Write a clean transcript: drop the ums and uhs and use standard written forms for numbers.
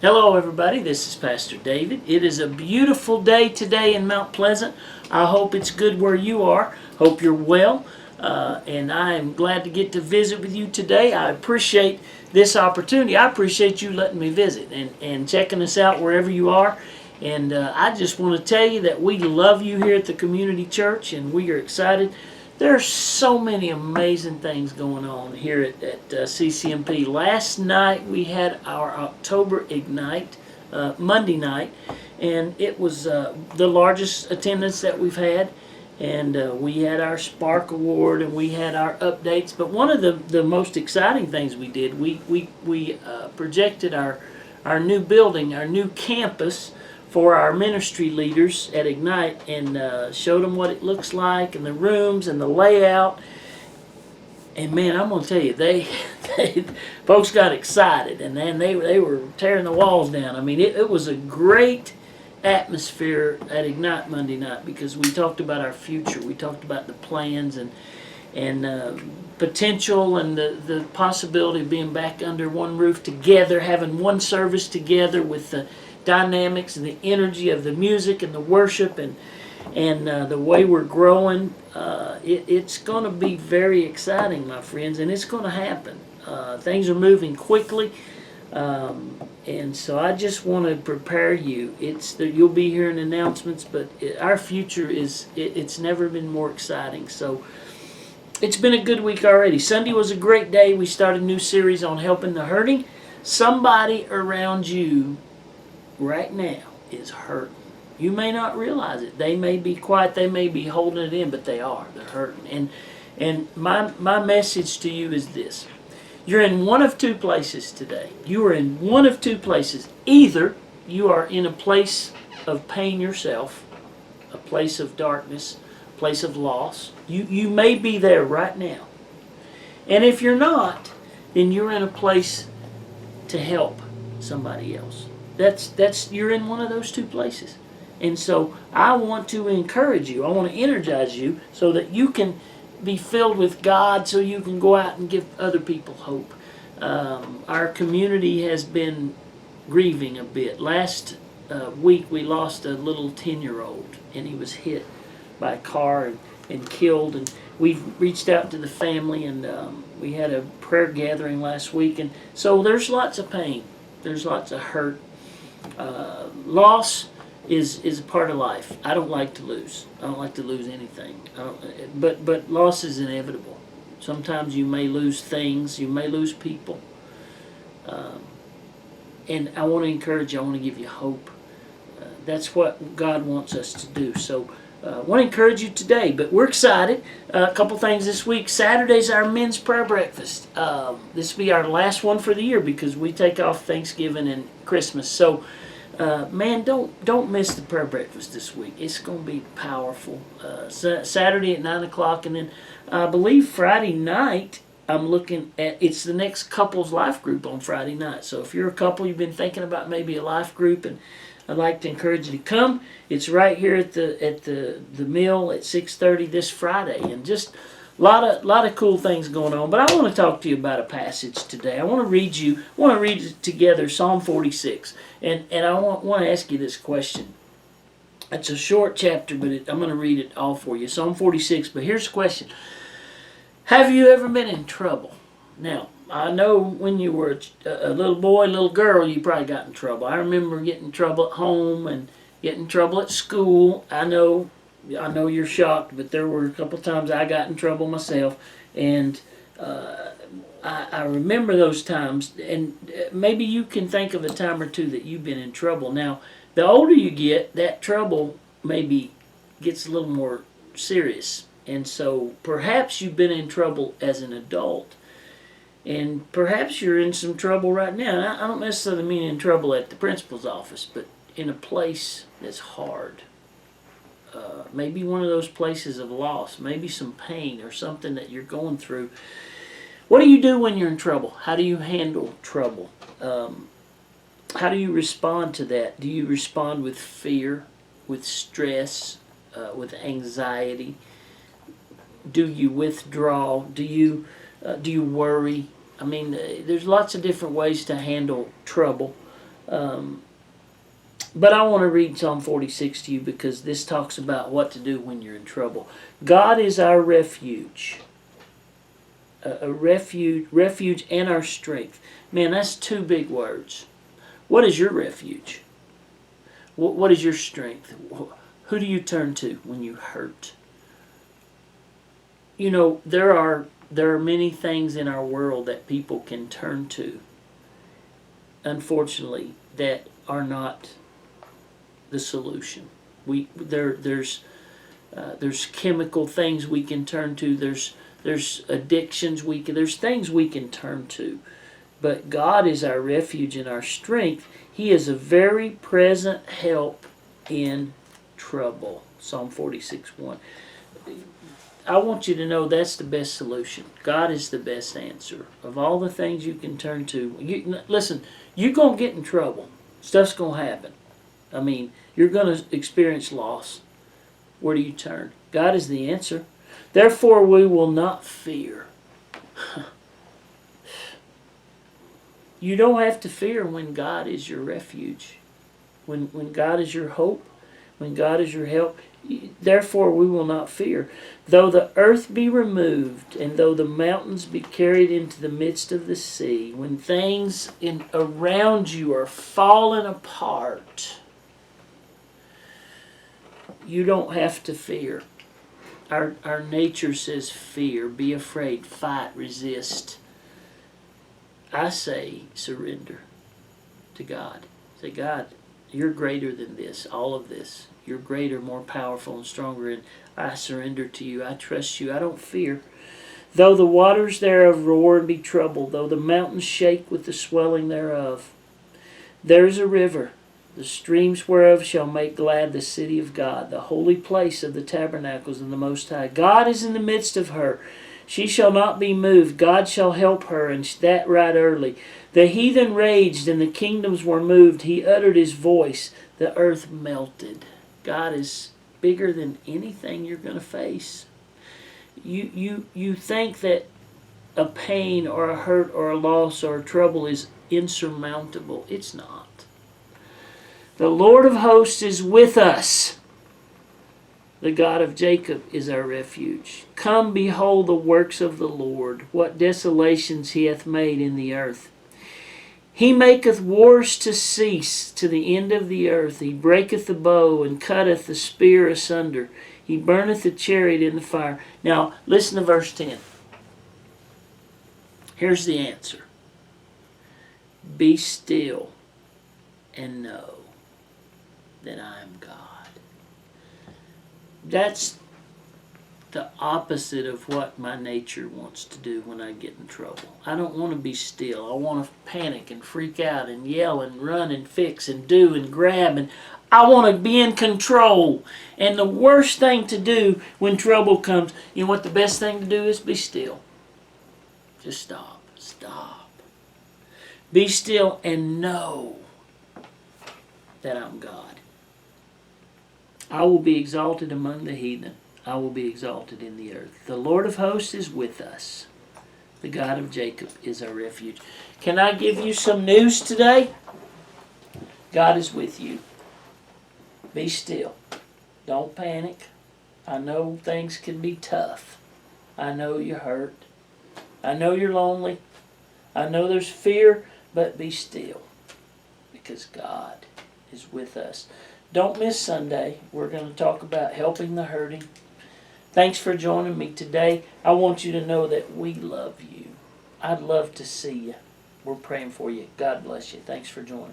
Hello everybody, this is Pastor David. It is a beautiful day today in Mount Pleasant. I hope it's good where you are. Hope you're well. And I am glad to get to visit with you today. I appreciate this opportunity. I appreciate you letting me visit and checking us out wherever you are. And I just want to tell you that we love you here at the Community Church and we are excited. There's so many amazing things going on here at CCMP. Last night we had our October Ignite, Monday night, and it was the largest attendance that we've had. And we had our Spark Award and we had our updates. But one of the most exciting things we did, we projected our new building, our new campus, for our ministry leaders at Ignite and showed them what it looks like and the rooms and the layout. And man, I'm going to tell you, they folks got excited and then they were tearing the walls down. I mean, it was a great atmosphere at Ignite Monday night because we talked about our future. We talked about the plans and potential and the possibility of being back under one roof together, having one service together with the dynamics and the energy of the music and the worship and the way we're growing. It's going to be very exciting, my friends, and it's going to happen. Things are moving quickly, and so I just want to prepare you. You'll be hearing announcements, but our future it's never been more exciting. So it's been a good week already. Sunday was a great day. We started a new series on helping the hurting. Somebody around you right now is hurting. You may not realize it. They may be quiet, they may be holding it in, but they are. They're hurting. And my message to you is this. You're in one of two places today. You are in one of two places. Either you are in a place of pain yourself, a place of darkness, a place of loss. You may be there right now. And if you're not, then you're in a place to help somebody else. That's you're in one of those two places. And so I want to encourage you. I want to energize you so that you can be filled with God so you can go out and give other people hope. Our community has been grieving a bit. Last week we lost a little 10-year-old and he was hit by a car and killed. And we've reached out to the family and we had a prayer gathering last week. And so there's lots of pain. There's lots of hurt. Loss is a part of life. I don't like to lose. I don't like to lose anything. But loss is inevitable. Sometimes you may lose things. You may lose people. And I want to encourage you. I want to give you hope. That's what God wants us to do. So I want to encourage you today. But we're excited. A couple things this week. Saturday's our men's prayer breakfast. This will be our last one for the year because we take off Thanksgiving and Christmas. So, man, don't miss the prayer breakfast this week. It's going to be powerful. Saturday at 9 o'clock. And then I believe Friday night, I'm looking at, it's the next couples life group on Friday night. So if you're a couple, you've been thinking about maybe a life group, and I'd like to encourage you to come. It's right here at the mill at 6:30 this Friday, and just a lot of cool things going on. But I want to talk to you about a passage today. I want to read together Psalm 46, and I want to ask you this question. It's a short chapter, but I'm going to read it all for you. Psalm 46. But here's the question: have you ever been in trouble? Now, I know when you were a little boy, little girl, you probably got in trouble. I remember getting in trouble at home and getting in trouble at school. I know you're shocked, but there were a couple times I got in trouble myself, and I remember those times. And maybe you can think of a time or two that you've been in trouble. Now, the older you get, that trouble maybe gets a little more serious, and so perhaps you've been in trouble as an adult. And perhaps you're in some trouble right now. And I don't necessarily mean in trouble at the principal's office, but in a place that's hard. Maybe one of those places of loss, maybe some pain or something that you're going through. What do you do when you're in trouble? How do you handle trouble? How do you respond to that? Do you respond with fear, with stress, with anxiety? Do you withdraw? Do you worry? I mean, there's lots of different ways to handle trouble. But I want to read Psalm 46 to you because this talks about what to do when you're in trouble. God is our refuge. A refuge and our strength. Man, that's two big words. What is your refuge? What is your strength? Who do you turn to when you hurt? You know, there are many things in our world that people can turn to, unfortunately, that are not the solution. There's chemical things we can turn to. There's addictions there's things we can turn to. But God is our refuge and our strength. He is a very present help in trouble. Psalm 46:1. I want you to know that's the best solution. God is the best answer. Of all the things you can turn to, listen, you're going to get in trouble. Stuff's going to happen. I mean, you're going to experience loss. Where do you turn? God is the answer. Therefore, we will not fear. You don't have to fear when God is your refuge. When God is your hope, when God is your help. Therefore, we will not fear. Though the earth be removed, and though the mountains be carried into the midst of the sea, when things around you are falling apart, you don't have to fear. Our nature says fear, be afraid, fight, resist. I say surrender to God. Say, God, you're greater than this, all of this. You're greater, more powerful, and stronger, and I surrender to you. I trust you. I don't fear. Though the waters thereof roar and be troubled, though the mountains shake with the swelling thereof, there is a river, the streams whereof shall make glad the city of God, the holy place of the tabernacles of the Most High. God is in the midst of her. She shall not be moved. God shall help her, and that right early. The heathen raged, and the kingdoms were moved. He uttered his voice. The earth melted. God is bigger than anything you're going to face. You think that a pain or a hurt or a loss or a trouble is insurmountable. It's not. The Lord of hosts is with us. The God of Jacob is our refuge. Come, behold the works of the Lord, what desolations he hath made in the earth. He maketh wars to cease to the end of the earth. He breaketh the bow and cutteth the spear asunder. He burneth the chariot in the fire. Now, listen to verse 10. Here's the answer. Be still and know that I am God. That's the opposite of what my nature wants to do when I get in trouble. I don't want to be still. I want to panic and freak out and yell and run and fix and do and grab, and I want to be in control. And the worst thing to do when trouble comes, you know what the best thing to do is? Be still. Just stop. Stop. Be still and know that I'm God. I will be exalted among the heathen. I will be exalted in the earth. The Lord of hosts is with us. The God of Jacob is our refuge. Can I give you some news today? God is with you. Be still. Don't panic. I know things can be tough. I know you're hurt. I know you're lonely. I know there's fear, but be still because God is with us. Don't miss Sunday. We're going to talk about helping the hurting. Thanks for joining me today. I want you to know that we love you. I'd love to see you. We're praying for you. God bless you. Thanks for joining.